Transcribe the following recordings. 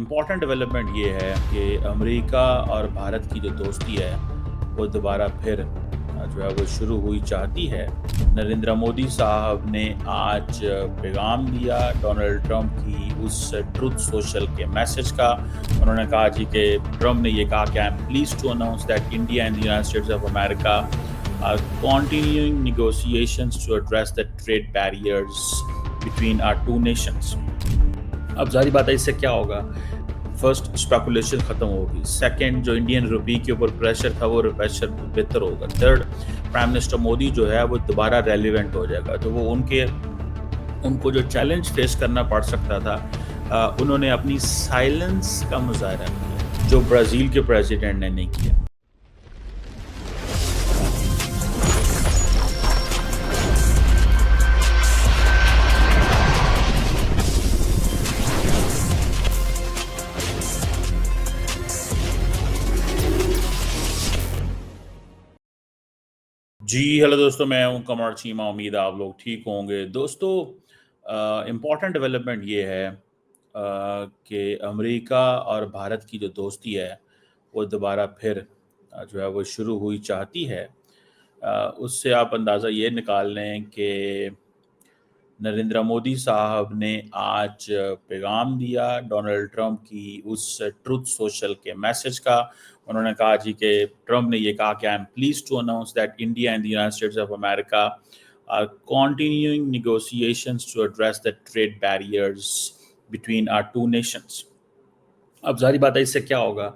Important development ये है कि अमेरिका और भारत की जो दोस्ती है वो दोबारा फिर जो है वो शुरू हुई चाहती है। नरेंद्र मोदी साहब ने आज पैगाम दिया डोनाल्ड ट्रंप की उस ट्रुथ सोशल के मैसेज का। उन्होंने कहा जी कि ट्रंप ने ये कहा कि I am pleased to announce that India and the United States of America are continuing negotiations to address the trade barriers between our two nations. अब जारी बात है इससे क्या होगा। फर्स्ट स्पेकुलेशन खत्म होगी, सेकंड जो इंडियन रुपी के ऊपर प्रेशर था वो प्रेशर बेहतर होगा, थर्ड प्राइम मिनिस्टर मोदी जो है वो दोबारा रेलिवेंट हो जाएगा। तो वो उनको जो चैलेंज फेस करना पड़ सकता था उन्होंने अपनी साइलेंस का मुजाहरा किया जो ब्राज़ील के प्रेसिडेंट ने नहीं किया। जी हेलो दोस्तों, मैं हूं कमर चीमा। उम्मीद है आप लोग ठीक होंगे। दोस्तों इम्पॉर्टेंट डेवलपमेंट ये है कि अमेरिका और भारत की जो दोस्ती है वो दोबारा फिर जो है वो शुरू हुई चाहती है। उससे आप अंदाज़ा ये निकाल लें कि नरेंद्र मोदी साहब ने आज पैगाम दिया डोनाल्ड ट्रंप की उस ट्रुथ सोशल के मैसेज का। उन्होंने कहा जी कि ट्रंप ने ये कहा कि I am pleased to announce that India and the United States of America are continuing negotiations to address the trade barriers between our two nations. अब जारी बात है इससे क्या होगा।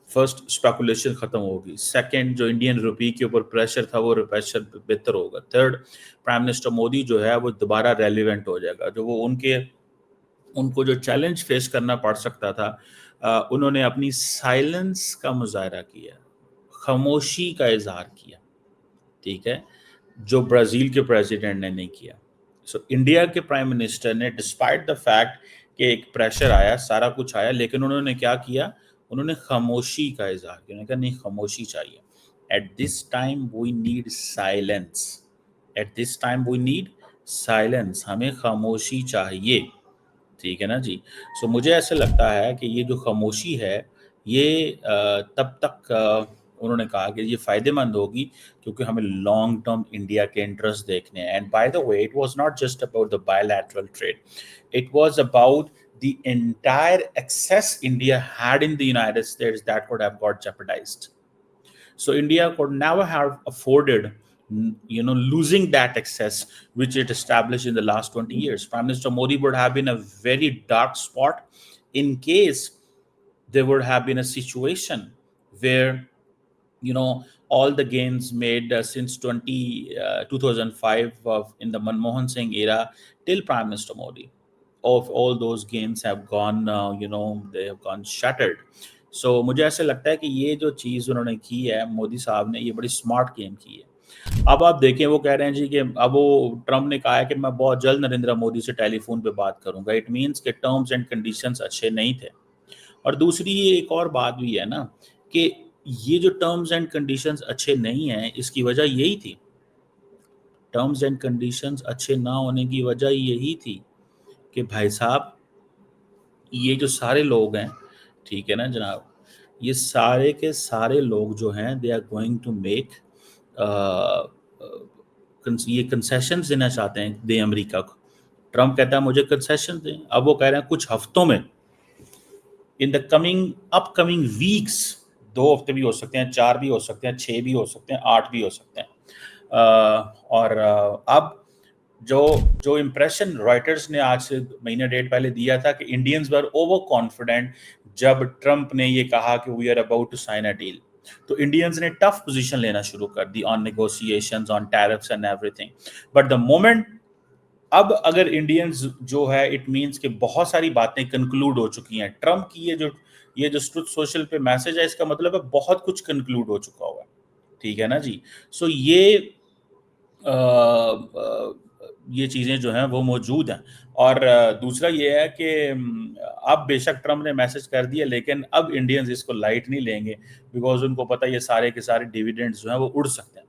फर्स्ट स्पेकुलेशन खत्म होगी, सेकंड जो इंडियन रुपी के ऊपर प्रेशर था वो प्रेशर बेहतर होगा, थर्ड प्राइम मिनिस्टर मोदी जो है वो दोबारा रेलिवेंट हो जाएगा। जो वो उनको जो चैलेंज फेस करना पड़ सकता था उन्होंने अपनी साइलेंस का मुजाहरा किया, खामोशी का इजहार किया, ठीक है, जो ब्राज़ील के प्रेसिडेंट ने नहीं किया। सो इंडिया के प्राइम मिनिस्टर ने डिस्पाइट द फैक्ट कि एक प्रेशर आया, सारा कुछ आया, लेकिन उन्होंने क्या किया, उन्होंने खामोशी का इजहार किया। उन्होंने कहा नहीं, खामोशी चाहिए। At this time we need silence, at this time we need silence, हमें खामोशी चाहिए, ठीक है ना जी। सो मुझे ऐसा लगता है कि ये जो खामोशी है ये तब तक उन्होंने कहा कि ये फ़ायदेमंद होगी क्योंकि हमें लॉन्ग टर्म इंडिया के इंटरेस्ट देखने हैं। And by the way it was not just about the bilateral trade, it was about the entire access India had in the United States that could have got jeopardized. So India could never have afforded losing that access which it established in the last 20 years. Prime Minister Modi would have been a very dark spot in case there would have been a situation where all the gains made since 2005 in the Manmohan Singh era till Prime Minister Modi, of all those gains have gone they have gone shattered. So मुझे ऐसे लगता है कि ये जो चीज़ उन्होंने की है मोदी साहब ने, ये बड़ी स्मार्ट गेम की है। अब आप देखें, वो कह रहे हैं जी कि अब वो ट्रंप ने कहा है कि मैं बहुत जल्द नरेंद्र मोदी से टेलीफोन पे बात करूंगा। इट मीन्स कि टर्म्स एंड कंडीशंस अच्छे नहीं थे। और दूसरी एक और बात भी है ना कि ये जो टर्म्स एंड कंडीशंस अच्छे नहीं हैं, इसकी वजह यही थी, टर्म्स एंड कंडीशंस अच्छे ना होने की वजह यही थी कि भाई साहब ये जो सारे लोग हैं, ठीक है ना जनाब, ये सारे के सारे लोग जो हैं they are going to make ये कंसेशंस देना चाहते हैं, दे अमेरिका को। ट्रंप कहता है मुझे कंसेशन दें, अब वो कह रहे हैं कुछ हफ्तों में, इन द अपकमिंग वीक्स, 2 हफ्ते भी हो सकते हैं, 4 भी हो सकते हैं, 6 भी हो सकते हैं, 8 भी हो सकते हैं। और अब जो इम्प्रेशन रॉयटर्स ने आज से महीने डेढ़ पहले दिया था कि इंडियंस वर ओवर कॉन्फिडेंट जब ट्रंप ने ये कहा कि we are about to sign a deal, तो इंडियंस ने टफ पोजीशन लेना शुरू कर दी on negotiations, on tariffs and everything. But the moment अब अगर इंडियंस जो है, इट मीन्स कि बहुत सारी बातें कंक्लूड हो चुकी हैं। ट्रंप की ये जो ट्रुथ सोशल पे मैसेज है, इसका मतलब है बहुत कुछ कंक्लूड हो चुका हुआ है, ठीक है ना जी। सो ये चीज़ें जो हैं वो मौजूद हैं। और दूसरा ये है कि अब बेशक ट्रंप ने मैसेज कर दिया, लेकिन अब इंडियंस इसको लाइट नहीं लेंगे, बिकॉज उनको पता है ये सारे के सारे डिविडेंड्स जो हैं वो उड़ सकते हैं।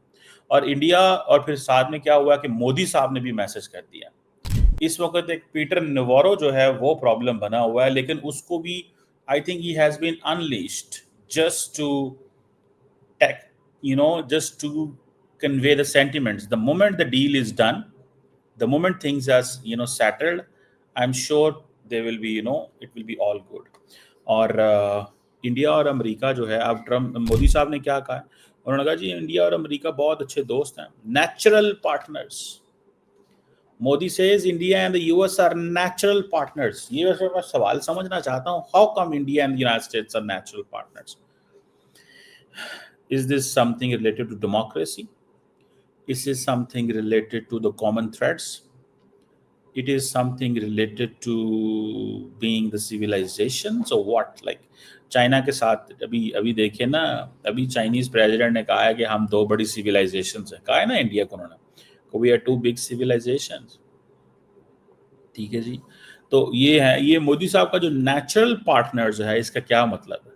और इंडिया, और फिर साथ में क्या हुआ कि मोदी साहब ने भी मैसेज कर दिया। इस वक्त एक पीटर नवारो जो है वो प्रॉब्लम बना हुआ है, लेकिन उसको भी I think he has been unleashed just to tech, just to convey the sentiments. The moment the deal is done, the moment things are settled, I'm sure they will be, it will be all good. और India और America जो है, अब Trump Modi साहब ने क्या कहा है, उन्होंने कहा जी इंडिया और अमेरिका बहुत अच्छे दोस्त हैं, natural partners. Modi says India and the US are natural partners. ये वैसे मैं सवाल समझना चाहता हूँ, how come India and United States are natural partners? Is this something related to democracy? Is this something related to the common threads? It is something related to being the civilization. So what, like China के साथ अभी अभी देखिए ना, अभी Chinese president ने कहा है कि हम दो बड़ी सिविलाइजेशंस हैं. कहा है ना इंडिया को उन्होंने, we are two big civilisations. ठीक है जी. तो ये है, ये मोदी साहब का जो नेचुरल पार्टनर्स है, इसका क्या मतलब है?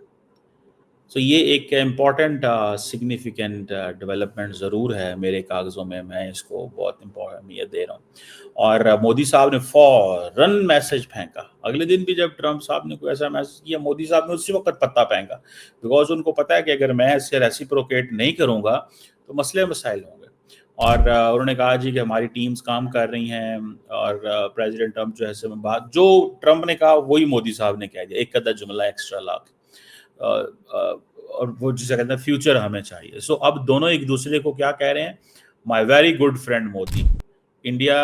सो ये एक इम्पॉर्टेंट सिग्निफिकेंट डेवलपमेंट ज़रूर है मेरे कागज़ों में. मैं इसको बहुत इम्पोर्टेंट अहमियत दे रहा हूँ. और मोदी साहब ने फौरन मैसेज फेंका. अगले दिन भी जब ट्रम्प साहब ने कोई ऐसा मैसेज किया, मोदी साहब ने उसी वक्त पत्ता फेंका, बिकॉज उनको पता है कि अगर मैं इससे रेसिप्रोकेट नहीं करूँगा तो मसले मसाइल होंगे. और उन्होंने कहा जी कि हमारी टीम्स काम कर रही हैं, और प्रेसिडेंट ट्रम्प जो है बात जो ट्रम्प ने कहा वही मोदी साहब ने कह दिया, एक अद्धा जुमला एक्स्ट्रा लाख. और वो जिसे कहते हैं फ्यूचर हमें चाहिए. सो अब दोनों एक दूसरे को क्या कह रहे हैं, my very good friend Modi. India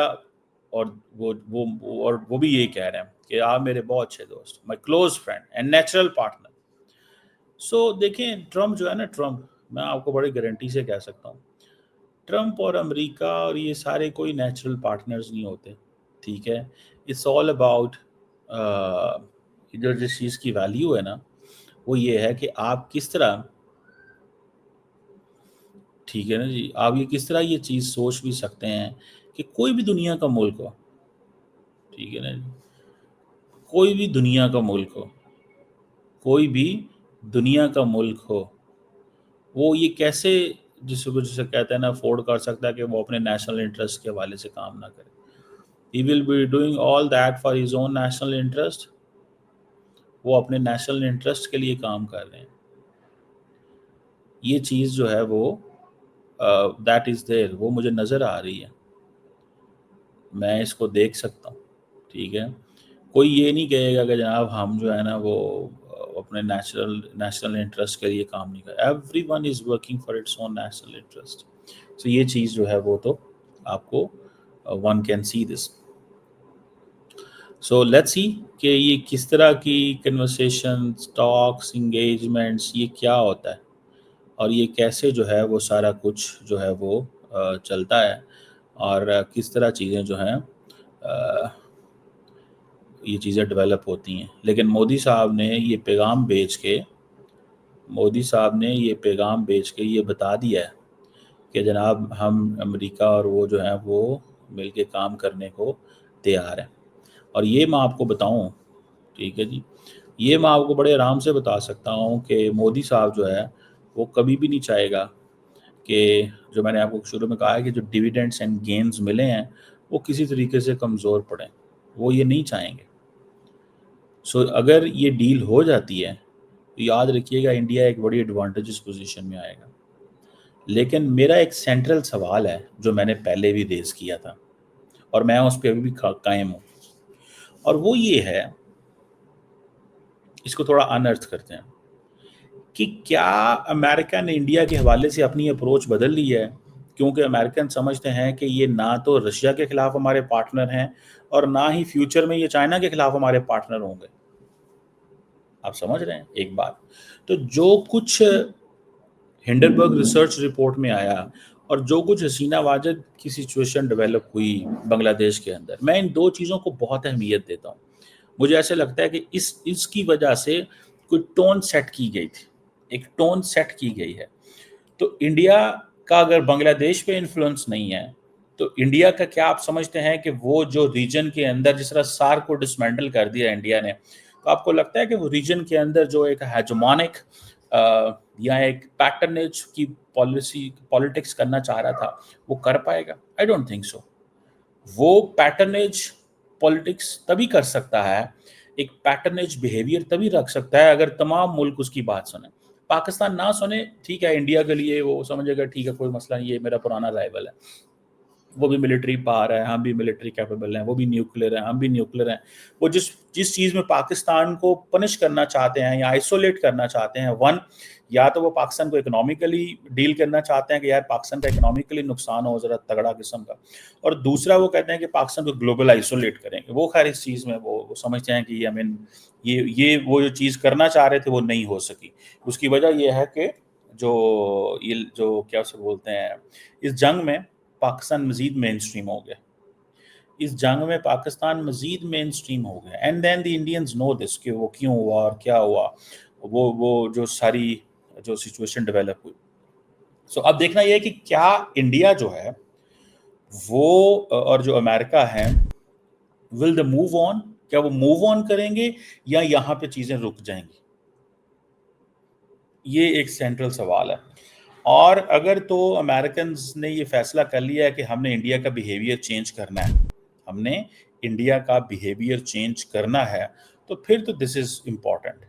और वो भी यही कह रहे हैं कि आप मेरे बहुत अच्छे दोस्त, my close friend and natural partner. So देखें ट्रम्प जो है ना, ट्रम्प, मैं आपको बड़ी गारंटी से कह सकता हूँ, ट्रम्प और अमेरिका और ये सारे कोई नेचुरल पार्टनर्स नहीं होते. ठीक है, इट्स ऑल अबाउट इधर जिस चीज़ की वैल्यू है ना, वो ये है कि आप किस तरह, ठीक है ना जी, आप ये किस तरह ये चीज़ सोच भी सकते हैं कि कोई भी दुनिया का मुल्क हो, ठीक है ना जी, कोई भी दुनिया का मुल्क हो, कोई भी दुनिया का मुल्क हो, वो ये कैसे जिसे कहते हैं ना अफोर्ड कर सकता है कि वो अपने नेशनल इंटरेस्ट के हवाले से काम ना करे. He will be doing all that for his own national interest. वो अपने नेशनल इंटरेस्ट के लिए काम कर रहे हैं. ये चीज़ जो है वो दैट इज़ देयर, वो मुझे नज़र आ रही है, मैं इसको देख सकता हूँ. ठीक है, कोई ये नहीं कहेगा कि जनाब हम जो है ना वो अपने नेशनल इंटरेस्ट के लिए काम नहीं कर. Every one is working for its own national interest. So ये चीज़ जो है वो तो आपको one can see this. So let's see कि ये किस तरह की कन्वर्सेशंस, टॉक्स, इंगेजमेंट्स, ये क्या होता है और ये कैसे जो है वो सारा कुछ जो है वो चलता है, और किस तरह चीज़ें जो हैं ये चीज़ें डेवलप होती हैं. लेकिन मोदी साहब ने ये पैगाम बेच के ये बता दिया है कि जनाब हम अमेरिका और वो जो है वो मिल के काम करने को तैयार हैं. और ये मैं आपको बताऊं, ठीक है जी, ये मैं आपको बड़े आराम से बता सकता हूं कि मोदी साहब जो है वो कभी भी नहीं चाहेगा कि जो मैंने आपको शुरू में कहा है कि जो डिविडेंड्स एंड गेन्स मिले हैं वो किसी तरीके से कमज़ोर पड़ें. वो ये नहीं चाहेंगे. सो अगर ये डील हो जाती है तो याद रखिएगा इंडिया एक बड़ी एडवांटेजेस पोजीशन में आएगा. लेकिन मेरा एक सेंट्रल सवाल है जो मैंने पहले भी रेज किया था और मैं उस पर अभी भी कायम हूँ, और वो ये है, इसको थोड़ा अनर्थ करते हैं, कि क्या अमेरिका ने इंडिया के हवाले से अपनी अप्रोच बदल ली है, क्योंकि अमेरिकन समझते हैं कि ये ना तो रशिया के खिलाफ हमारे पार्टनर हैं और ना ही फ्यूचर में ये चाइना के खिलाफ हमारे पार्टनर होंगे. आप समझ रहे हैं एक बात? तो जो कुछ हिंडनबर्ग रिसर्च रिपोर्ट में आया और जो कुछ हसीना वाजिद की सिचुएशन डेवलप हुई बांग्लादेश के अंदर, मैं इन दो चीज़ों को बहुत अहमियत देता हूँ. मुझे ऐसे लगता है कि इसकी वजह से कोई टोन सेट की गई थी, एक टोन सेट की गई है. तो इंडिया का अगर बांग्लादेश पे इन्फ्लुएंस नहीं है तो इंडिया का क्या आप समझते हैं कि वो जो रीजन के अंदर जिस तरह सार को डिसमेंटल कर दिया इंडिया ने, तो आपको लगता है कि वो रीजन के अंदर जो एक हेजमोनिक या एक पैटर्नेज की पॉलिटिक्स करना चाह रहा था वो कर पाएगा? I don't think so. वो पैटर्नेज पॉलिटिक्स तभी कर सकता है एक पैटर्नेज बिहेवियर तभी रख सकता है अगर तमाम मुल्क उसकी बात सुने। पाकिस्तान ना सुने, ठीक है, इंडिया के लिए वो समझेगा ठीक है, कोई मसला नहीं, ये मेरा पुराना राइवल है, वो भी मिलिट्री पावर है, हम भी मिलिट्री कैपेबल हैं, वो भी न्यूक्लियर है, हम भी न्यूक्लियर हैं। वो जिस जिस चीज़ में पाकिस्तान को पनिश करना चाहते हैं या आइसोलेट करना चाहते हैं, वन, या तो वो पाकिस्तान को इकोनॉमिकली डील करना चाहते हैं कि यार पाकिस्तान का इकोनॉमिकली नुकसान हो ज़रा तगड़ा किस्म का, और दूसरा वो कहते हैं कि पाकिस्तान को ग्लोबल आइसोलेट करेंगे। वो खैर इस चीज़ में वो समझते हैं कि आई मीन ये वो जो चीज़ करना चाह रहे थे वो नहीं हो सकी। उसकी वजह ये है कि जो क्या उसे बोलते हैं, इस जंग में पाकिस्तान मजीद मेन स्ट्रीम हो गया। इस जंग में पाकिस्तान मजीद मेन स्ट्रीम हो गया, and then the Indians know this कि वो क्यों हुआ और क्या हुआ, वो जो सारी जो सिचुएशन डेवलप हुई। सो अब देखना यह है कि क्या इंडिया जो है वो और जो अमेरिका है, विल द मूव ऑन, क्या वो मूव ऑन करेंगे या यहाँ पे चीजें रुक जाएंगी? ये एक सेंट्रल सवाल है। और अगर तो अमेरिकन ने ये फैसला कर लिया है कि हमने इंडिया का बिहेवियर चेंज करना है, हमने इंडिया का बिहेवियर चेंज करना है, तो फिर तो दिस इज इम्पॉर्टेंट,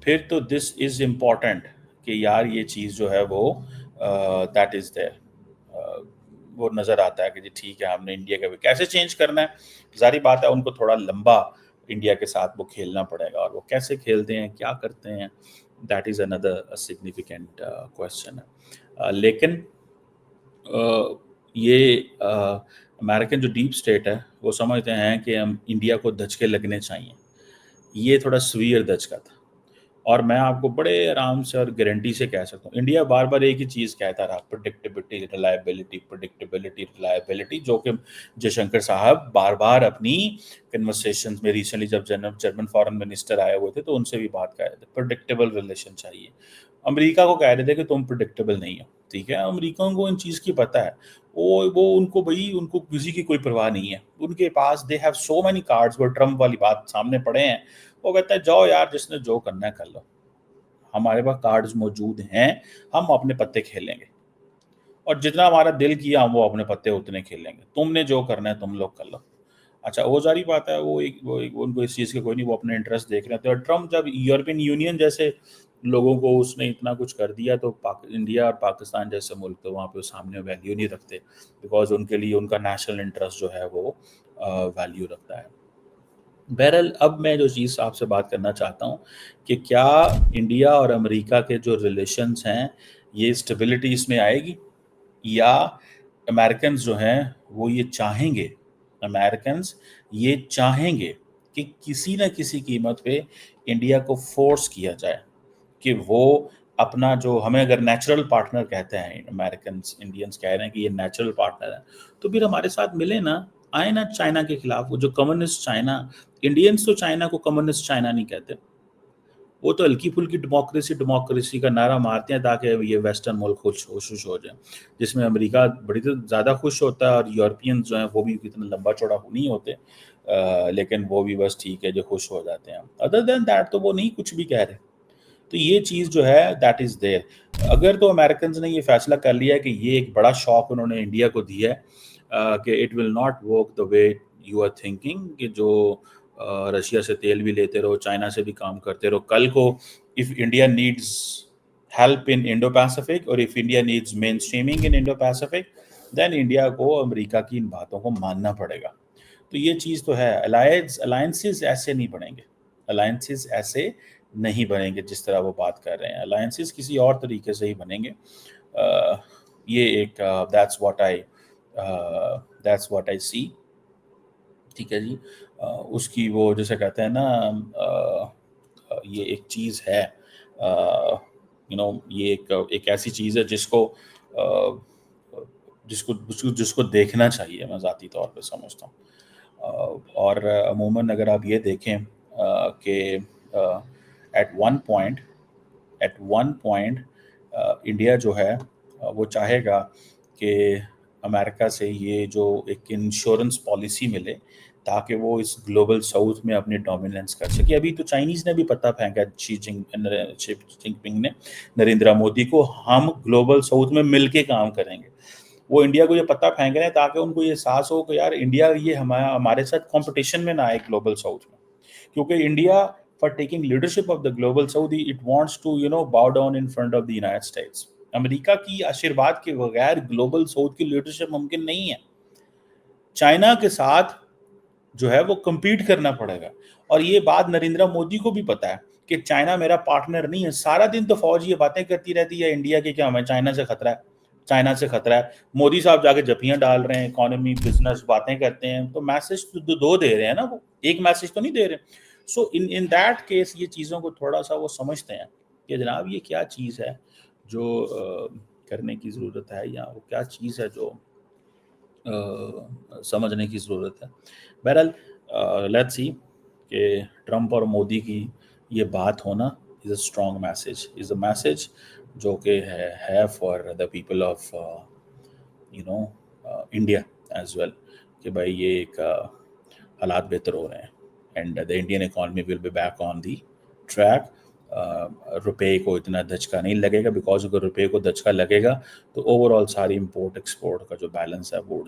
फिर तो दिस इज इम्पॉर्टेंट कि यार ये चीज़ जो है वो दैट इज देयर, वो नज़र आता है कि जी ठीक है, हमने इंडिया का भी कैसे चेंज करना है। जारी बात है उनको थोड़ा लंबा इंडिया के साथ वो खेलना पड़ेगा, और वो कैसे खेलते हैं, क्या करते हैं, that is another significant question है। लेकिन ये अमेरिकन जो डीप स्टेट है वो समझते हैं कि हम इंडिया को धचके लगने चाहिए। ये थोड़ा सवियर धचका था, और मैं आपको बड़े आराम से और गारंटी से कह सकता हूँ, इंडिया बार बार एक ही चीज़ कहता रहा, प्रिडिक्टेबिलिटी, रिलायबिलिटी, जो कि जयशंकर साहब बार बार अपनी कन्वर्सेशन में, रिसेंटली जब जर्मन फॉरेन मिनिस्टर आए हुए थे तो उनसे भी बात कर रहे थे, प्रिडिक्टेबल रिलेशन चाहिए। अमेरिका को कह रहे थे कि तुम प्रिडिक्टेबल नहीं हो, ठीक है, अमेरिका को इन चीज़ की पता है, वो उनको भाई उनको किसी की कोई परवाह नहीं है, उनके पास they have so many cards, वो ट्रम्प वाली बात सामने पड़े हैं, वो कहता है जाओ यार, जिसने जो करना है कर लो, हमारे पास कार्ड्स मौजूद हैं, हम अपने पत्ते खेलेंगे, और जितना हमारा दिल किया हम वो अपने पत्ते उतने खेलेंगे, तुमने जो करना है तुम लोग कर लो। अच्छा, वो जारी बात है, उनको इस चीज़ के कोई नहीं, वो अपने इंटरेस्ट देख रहे थे। और ट्रम्प जब यूरोपियन यूनियन जैसे लोगों को उसने इतना कुछ कर दिया, तो इंडिया और पाकिस्तान जैसे मुल्क तो वहाँ पे सामने वैल्यू नहीं रखते, बिकॉज उनके लिए उनका नेशनल इंटरेस्ट जो है वो वैल्यू रखता है। बहरहाल अब मैं जो चीज़ आपसे बात करना चाहता हूँ कि क्या इंडिया और अमेरिका के जो रिलेशंस हैं, ये स्टेबिलिटी इसमें आएगी, या अमेरिकन्स जो हैं वो ये चाहेंगे, अमेरिकन्स ये चाहेंगे कि किसी न किसी कीमत पे इंडिया को फोर्स किया जाए कि वो अपना जो, हमें अगर नेचुरल पार्टनर कहते हैं, अमेरिकन्स इंडियंस कह रहे हैं कि ये नेचुरल पार्टनर है, तो फिर हमारे साथ मिले ना, आए ना चाइना के खिलाफ। वो जो कम्युनिस्ट चाइना, इंडियंस तो चाइना को कम्युनिस्ट चाइना नहीं कहते, वो तो हल्की फुल्की डेमोक्रेसी का नारा मारते हैं ताकि ये वेस्टर्न मुल्क खुश हो जाए, जिसमें अमेरिका बड़ी तो ज़्यादा खुश होता है, और यूरोपियंस जो हैं वो भी इतना लंबा चौड़ा नहीं होते, लेकिन वो भी बस ठीक है जो खुश हो जाते हैं। अदर देन दैट तो वो नहीं कुछ भी कह रहे। तो ये चीज़ जो है दैट इज़ देयर। अगर तो अमेरिकन ने ये फैसला कर लिया है कि ये एक बड़ा शॉक उन्होंने इंडिया को दिया है, कि it will not work the way you are thinking, कि जो रशिया से तेल भी लेते रहो, चाइना से भी काम करते रहो, कल को if India needs help in Indo Pacific, और if India needs mainstreaming in Indo Pacific, then India को अमेरिका की इन बातों को मानना पड़ेगा। तो ये चीज़ तो है, अलायंसेस ऐसे नहीं बनेंगे, अलायंसेस ऐसे नहीं बनेंगे जिस तरह वो बात कर रहे हैं, अलायंसेस किसी और तरीके से ही बनेंगे। ये एक दैट्स व्हाट आई सी, ठीक है जी। उसकी वो जैसे कहते हैं ना, ये एक चीज़ है, ये एक ऐसी चीज़ है जिसको जिसको जिसको जिसको देखना चाहिए, मैं ज़ाती तौर पे समझता हूँ। और अमूमन अगर आप ये देखें कि एट वन पॉइंट इंडिया जो है वो चाहेगा कि अमेरिका से ये जो एक इंश्योरेंस पॉलिसी मिले, ताकि वो इस ग्लोबल साउथ में अपनी डोमिनेंस कर सके। अभी तो चाइनीज़ ने भी पता फेंका, शी जिनपिंग ने, नरेंद्र मोदी को, हम ग्लोबल साउथ में मिलके काम करेंगे। وہ انڈیا کو یہ پتہ پھینک رہے ہیں تاکہ ان کو یہ احساس ہو کہ یار انڈیا یہ ہمارے ساتھ کمپٹیشن میں نہ آئے گلوبل ساؤتھ میں، کیونکہ India for taking leadership of the global south, it wants to bow down in front of the United States. امریکہ کی آشیرواد کے بغیر گلوبل ساؤتھ کی لیڈرشپ ممکن نہیں ہے. چائنا کے ساتھ جو ہے وہ کمپیٹ کرنا پڑے گا، اور یہ بات نریندر مودی کو بھی پتا ہے کہ چائنا میرا پارٹنر نہیں ہے. سارا دن تو فوج یہ باتیں کرتی رہتی ہے انڈیا کی کہ ہمیں چائنا سے خطرہ ہے، چائنا سے خطرہ ہے. مودی صاحب جا کے جپیاں ڈال رہے ہیں، اکانومی بزنس باتیں کرتے ہیں، تو میسج تو دو دے رہے ہیں نا، وہ ایک میسج تو نہیں دے رہے. سو ان دیٹ کیس یہ چیزوں کو تھوڑا سا وہ سمجھتے ہیں کہ جناب یہ کیا چیز ہے جو کرنے کی ضرورت ہے، یا وہ کیا چیز ہے جو سمجھنے کی ضرورت ہے. بہرحال لیٹس سی کہ ٹرمپ اور مودی کی یہ بات ہونا is a strong message, is a message جو کہ ہے for the people of India as well, کہ بھائی یہ ایک حالات بہتر ہو رہے ہیں and the Indian economy will be back on the track. روپے کو اتنا دھچکا نہیں لگے گا، بیکاز اگر روپے کو دھچکا لگے گا تو اوور آل ساری امپورٹ ایکسپورٹ کا جو بیلنس ہے وہ اڑ جائے